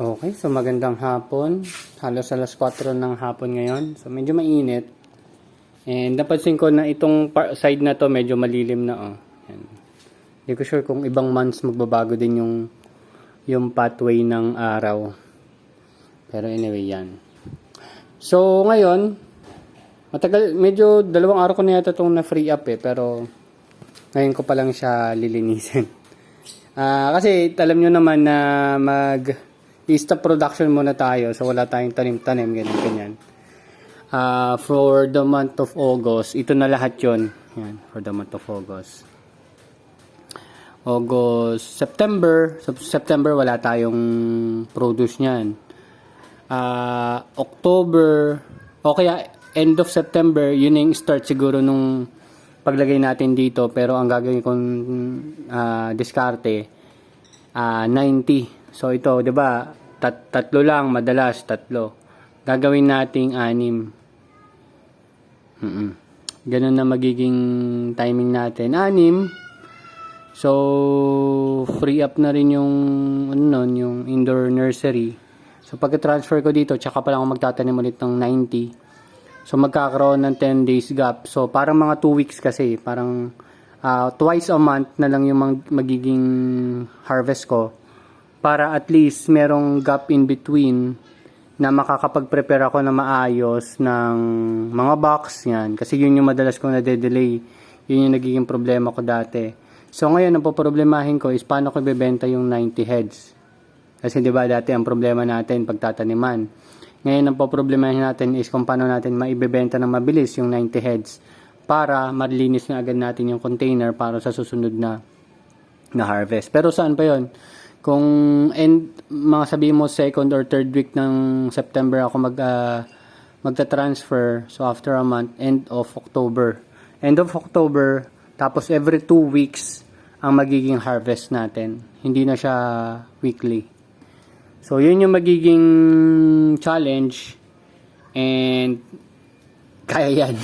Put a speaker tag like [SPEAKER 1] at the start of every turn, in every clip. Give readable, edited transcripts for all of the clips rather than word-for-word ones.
[SPEAKER 1] Okay, so magandang hapon. Halos alas 4 ng hapon ngayon. So medyo mainit. And napansin ko na itong side na to medyo malilim na oh. Yan. Hindi ko sure kung ibang months magbabago din yung pathway ng araw. Pero anyway, yan. So ngayon, medyo 2 araw ko na yata itong na-free up pero ngayon ko pa lang siya lilinisin. Kasi alam nyo naman na i-stop production muna tayo. So, wala tayong tanim-tanim, ganyan. For the month of August, ito na lahat yon. Yan, for the month of August. September. So, September, wala tayong produce niyan. October, o kaya end of September, yun yung start siguro nung paglagay natin dito. Pero ang gagawin kong diskarte, 90. So ito, 'di ba? Tatlo lang, madalas tatlo. Gagawin nating 6. Ganun na magiging timing natin. 6. So free up na rin yung yung indoor nursery. So pagka-transfer ko dito, tsaka pa lang ako magtatanim ulit ng 90. So magkakaroon ng 10 days gap. So parang mga 2 weeks kasi, parang twice a month na lang yung magiging harvest ko. Para at least merong gap in between na makakapag-prepare ako na maayos ng mga box yan. Kasi yun yung madalas kong nade-delay. Yun yung nagiging problema ko dati. So ngayon, ang poproblemahin ko is paano ko ibebenta yung 90 heads. Kasi diba dati ang problema natin pagtataniman. Ngayon, ang poproblemahin natin is kung paano natin maibebenta ng mabilis yung 90 heads para malinis na agad natin yung container para sa susunod na harvest. Pero saan pa yon? Kung mga sabihin mo second or third week ng September ako magta-transfer, so after a month, end of October, tapos every 2 weeks ang magiging harvest natin, hindi na siya weekly. So yun yung magiging challenge, and kaya yan.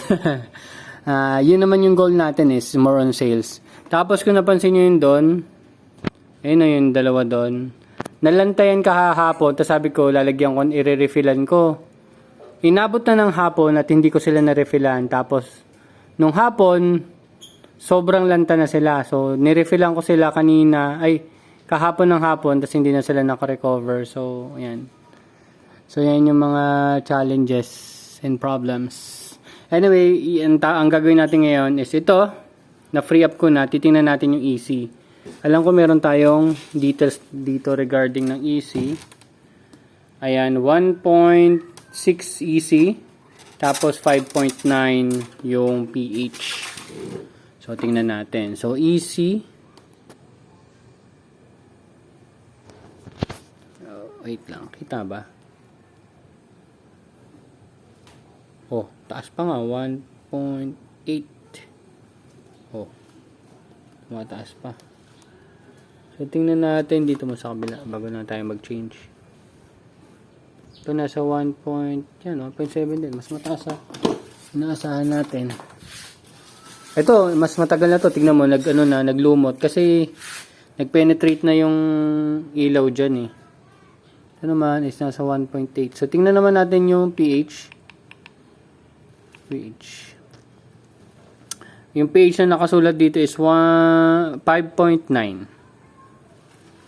[SPEAKER 1] Yun naman yung goal natin is more on sales. Tapos kung napansin nyo yun doon, ayun na yung dalawa doon. Nalantayan kahapon, tapos sabi ko, lalagyan ko, i-refillan ko. Inabot na ng hapon at hindi ko sila na-refillan. Tapos, nung hapon, sobrang lanta na sila. So, nirefillan ko sila kahapon ng hapon, tapos hindi na sila nakarecover. So, ayan. So, yan yung mga challenges and problems. Anyway, ang gagawin natin ngayon is ito. Na-free up ko na. Titingnan natin yung EC. Alam ko meron tayong details dito regarding ng EC. Ayan, 1.6 EC. Tapos 5.9 yung pH. So, tingnan natin. So, EC. Wait lang. Kita ba? Oh, taas pa nga. 1.8. Oh, mataas pa. So, tingnan natin dito mo sa kabila bago na tayo mag-change. Ito nasa 1.7 din. Mas mataas inaasahan natin. Ito, mas matagal na to. Tingnan mo, naglumot. Kasi, nag-penetrate na yung ilaw dyan eh. Ito naman is nasa 1.8. So, tingnan naman natin yung pH. Yung pH na nakasulat dito is 5.9.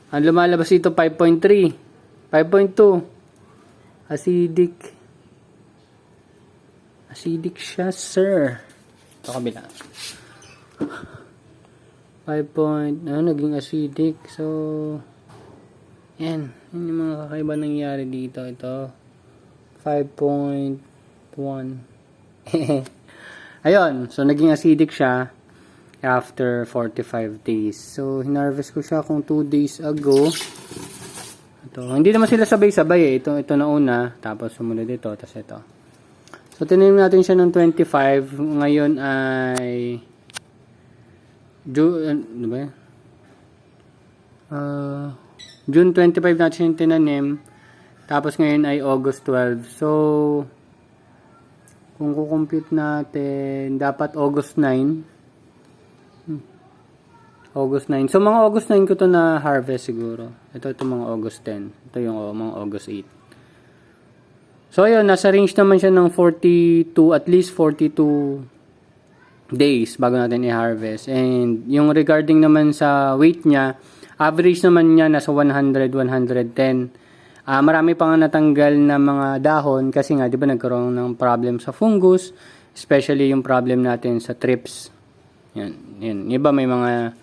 [SPEAKER 1] Ang lumalabas dito 5.3, 5.2. Acidic siya, sir. Ito kabila. Naging acidic. So, yan. Yan yung mga kakaiba nangyari dito. Ito, 5.1. Ayun. So, naging acidic siya after 45 days. So, hinarvest ko siya kung 2 days ago. Ito. Hindi naman sila sabay-sabay eh. Ito na una. Tapos, sumunod ito. Tapos ito. So, tinanim natin siya ng 25. Ngayon ay June 25 natin yung tinanim. Tapos, ngayon ay August 12. So, kung kukompute natin, dapat August 9. August 9. So, mga August 9 ko to na harvest siguro. Ito mga August 10. Ito yung mga August 8. So, ayun, nasa range naman siya ng 42, at least 42 days bago natin i-harvest. And yung regarding naman sa weight niya, average naman niya nasa 100, 110. Marami pa nga natanggal na mga dahon kasi nga, di ba, nagkaroon ng problem sa fungus, especially yung problem natin sa thrips. Yan. Yung iba may mga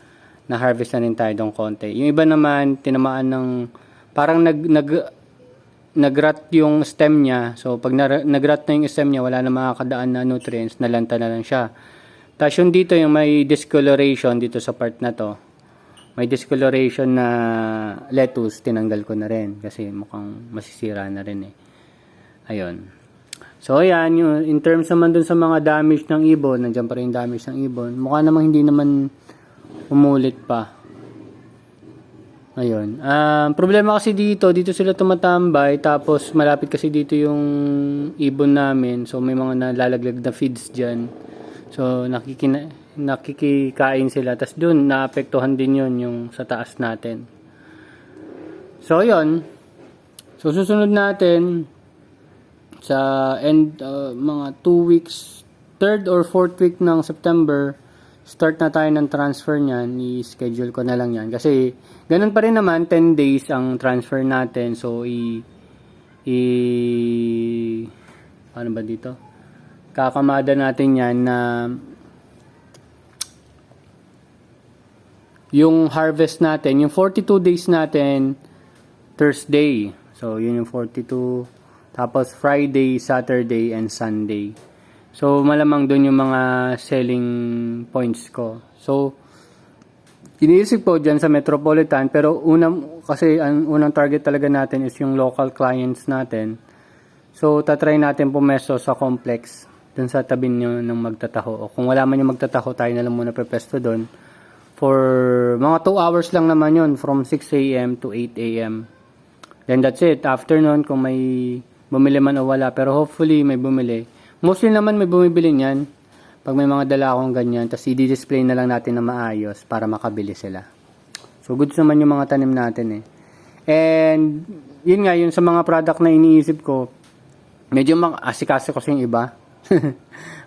[SPEAKER 1] na-harvest na rin tayo doon konti. Yung iba naman, tinamaan ng, parang nag-rot yung stem niya. So, pag nag-rot na yung stem niya, wala na makakadaan na nutrients, nalanta na lang siya. Tapos yung dito, yung may discoloration dito sa part na to, may discoloration na lettuce, tinanggal ko na rin kasi mukhang masisira na rin eh. Ayun. So, ayan, yung, in terms naman dun sa mga damage ng ibon, nandiyan pa rin yung damage ng ibon, mukha namang hindi naman umulit pa. Ayun. Problema kasi dito sila tumatambay, tapos malapit kasi dito yung ibon namin, so may mga nalalaglag na feeds dyan. So, nakikikain sila. Tapos dun, naapektuhan din yun yung sa taas natin. So, yun. So, susunod natin sa end, mga 2 weeks, 3rd or 4th week ng September, start na tayo ng transfer niyan. I-schedule ko na lang yan. Kasi, ganun pa rin naman, 10 days ang transfer natin. So, ano ba dito? Kakamada natin yan na yung harvest natin, yung 42 days natin, Thursday. So, yun yung 42. Tapos, Friday, Saturday, and Sunday. So, malamang dun yung mga selling points ko. So, iniisip ko dyan sa Metropolitan, pero kasi ang unang target talaga natin is yung local clients natin. So, tatry natin pumesto sa complex, dun sa tabi nyo ng magtataho. O kung wala man yung magtataho, tayo na lang muna prepesto dun. For mga 2 hours lang naman yun, from 6 a.m. to 8 a.m. Then that's it. After nun, kung may bumili man o wala, pero hopefully may bumili. Mostly naman may bumibili niyan pag may mga dala akong ganyan. Tapos i-display na lang natin na maayos para makabili sila. So goods naman yung mga tanim natin eh. And yun nga, yun sa mga product na iniisip ko, medyo asikaso kasi yung iba.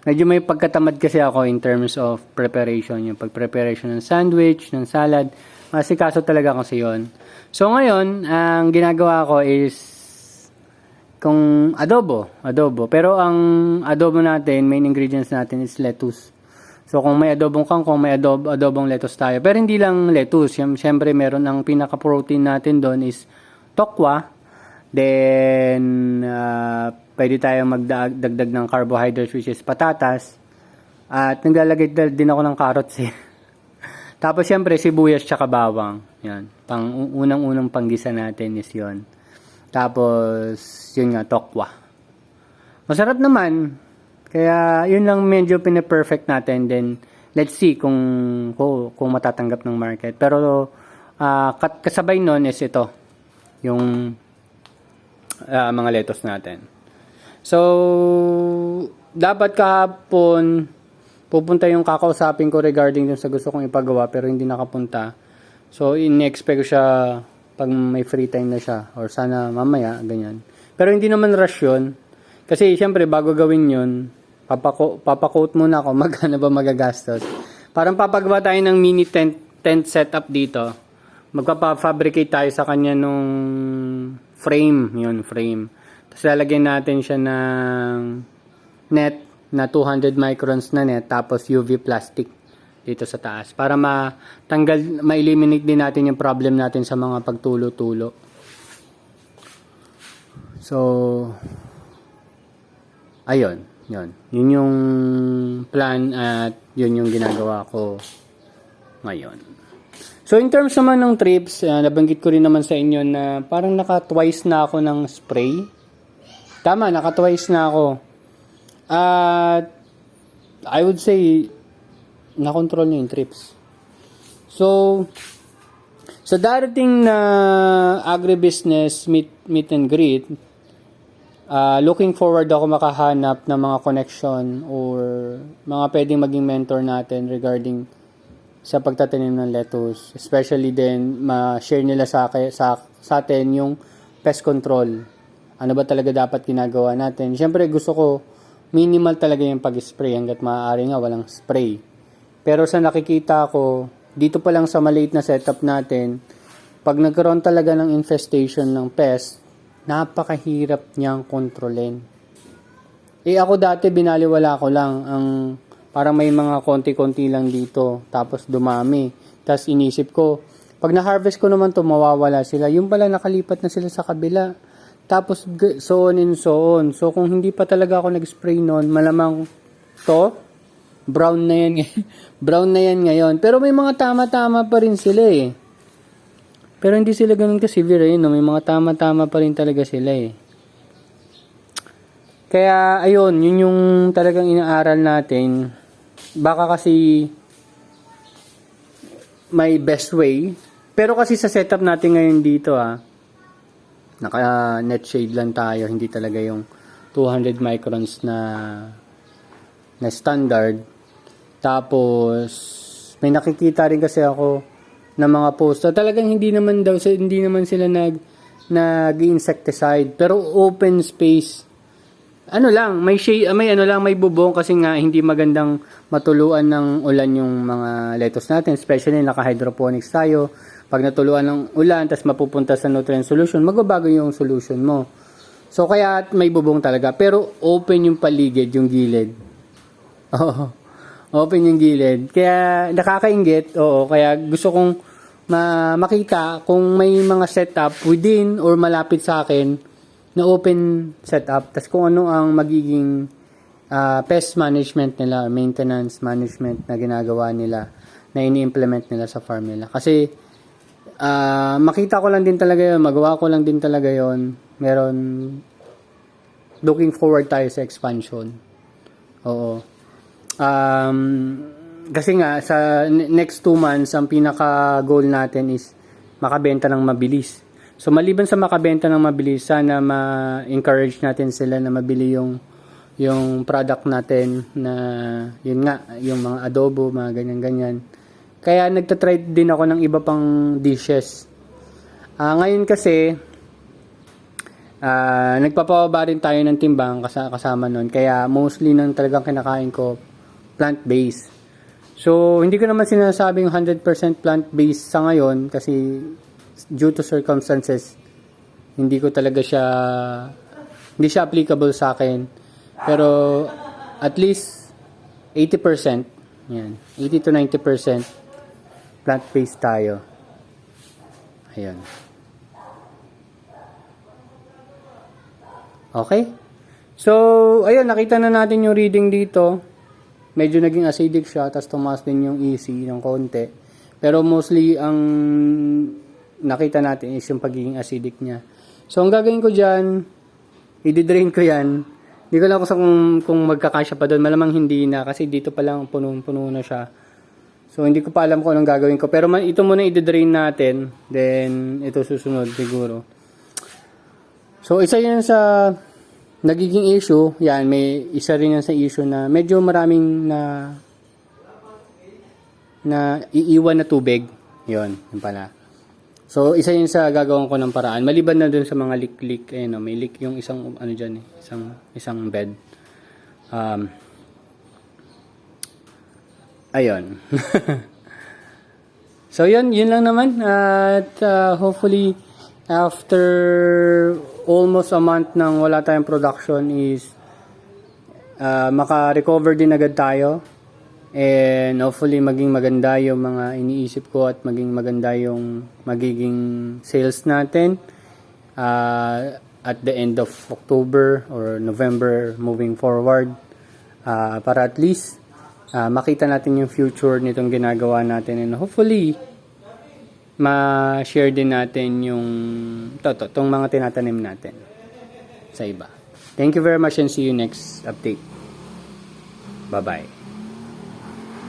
[SPEAKER 1] Medyo may pagkatamad kasi ako in terms of preparation. Yung pag-preparation ng sandwich, ng salad, asikaso talaga kasi yun. So ngayon, ang ginagawa ko is kung adobo. Pero ang adobo natin, main ingredients natin is lettuce. So kung may adobong kangkong, may adobong lettuce tayo. Pero hindi lang lettuce. Siyempre meron ang pinaka-protein natin doon is tokwa. Then pwede tayong magdagdag ng carbohydrates, which is patatas. At naglalagay din ako ng carrots eh. Tapos siyempre sibuyas tsaka bawang. Yan. Unang-unang panggisa natin is yon. Tapos yun nga, tokwa. Masarap naman. Kaya yun lang medyo pina-perfect natin. Then let's see kung matatanggap ng market. Pero kasabay nun is ito. Yung mga lettuce natin. So, dapat kahapon pupunta yung kakausapin ko regarding dun sa gusto kong ipagawa pero hindi nakapunta. So, in-expect ko siya pag may free time na siya or sana mamaya, ganyan. Pero hindi naman rush yun. Kasi, syempre, bago gawin yun, papaquote muna ako magkano ba magagastos. Parang papagawa tayo ng mini tent setup dito. Magpapafabricate tayo sa kanya nung frame. Tapos lalagyan natin siya ng net na 200 microns na net tapos UV plastic dito sa taas para ma-eliminate din natin yung problem natin sa mga pagtulo-tulo. So, ayun. Yun yung plan at yun yung ginagawa ko ngayon. So, in terms naman ng trips, nabanggit ko rin naman sa inyo na parang naka-twice na ako ng spray. Tama, naka-twice na ako. At I would say, na-control niya yung trips. So, sa darating na agribusiness meet and greet, looking forward ako makahanap ng mga connection or mga pwedeng maging mentor natin regarding sa pagtatanim ng lettuce. Especially din, ma-share nila sa atin yung pest control. Ano ba talaga dapat ginagawa natin? Siyempre, gusto ko minimal talaga yung pag-spray hanggat maaari nga walang spray. Pero sa nakikita ko, dito pa lang sa maliit na setup natin, pag nagkaroon talaga ng infestation ng pest, napakahirap niyang kontrolin. Ako dati binaliwala ko lang ang parang may mga konti-konti lang dito, tapos dumami. Tapos inisip ko, pag na-harvest ko naman to mawawala sila. Yung pala nakalipat na sila sa kabila. Tapos so on and so on. So kung hindi pa talaga ako nag-spray noon, malamang to brown na yan. Brown na yan ngayon. Pero may mga tama-tama pa rin sila eh. Pero hindi sila ganun ka-severe eh, no? May mga tama-tama pa rin talaga sila eh. Kaya ayun, yun yung talagang inaaral natin. Baka kasi may best way. Pero kasi sa setup natin ngayon dito naka net shade lang tayo, hindi talaga yung 200 microns na standard. Tapos may nakikita rin kasi ako na mga post. Talagang hindi naman sila nag-insecticide, pero open space. May shade, may bubong kasi nga hindi magandang matuluan ng ulan yung mga lettuce natin, especially naka-hydroponics tayo. Pag natuluan ng ulan, tas mapupunta sa nutrient solution, magbabago yung solution mo. So, kaya may bubong talaga. Pero, open yung paligid, yung gilid. Oo. Open yung gilid. Kaya, nakakainggit. Oo. Kaya, gusto kong makita kung may mga setup within or malapit sa akin na open setup. Tas kung ano ang magiging pest management nila, maintenance management na ginagawa nila, na ini-implement nila sa farm nila. Kasi, makita ko lang din talaga yun, magawa ko lang din talaga yun. Looking forward tayo sa expansion. Oo. Kasi nga, sa next 2 months, ang pinaka-goal natin is makabenta ng mabilis. So, maliban sa makabenta ng mabilis, sana ma-encourage natin sila na mabili yung product natin na, yun nga, yung mga adobo, mga ganyan-ganyan. Kaya nagtatry din ako ng iba pang dishes. Ngayon kasi, nagpapababa rin tayo ng timbang kasama nun. Kaya mostly nang talagang kinakain ko, plant-based. So, hindi ko naman sinasabing 100% plant-based sa ngayon kasi due to circumstances, hindi siya applicable sa akin. Pero, at least, 80%, yan, 80 to 90%, plant-based tayo. Ayan. Okay? So, ayun, nakita na natin yung reading dito. Medyo naging acidic siya, tapos tumaas din yung EC ng konti. Pero mostly, ang nakita natin is yung pagiging acidic niya. So, ang gagawin ko dyan, i-drain ko yan. Hindi ko lang kung magkakasya pa doon. Malamang hindi na, kasi dito pa lang puno na siya. So, hindi ko pa alam kung anong gagawin ko. Pero ito muna i-drain natin. Then, ito susunod siguro. So, isa yan sa nagiging issue. Yan, may isa rin yan sa issue na medyo maraming na iiwan na tubig. Yun pala. So, isa yun sa gagawin ko ng paraan. Maliban na dun sa mga leak. Ayun, may leak yung isang, dyan isang bed. Ayun. So, yun lang naman. At hopefully, after almost a month nang wala tayong production is maka-recover din agad tayo. And hopefully, maging maganda yung mga iniisip ko at maging maganda yung magiging sales natin at the end of October or November moving forward. Para at least makita natin yung future nitong ginagawa natin and hopefully ma-share din natin yung itong mga tinatanim natin sa iba. Thank you very much and see you next update. Bye-bye.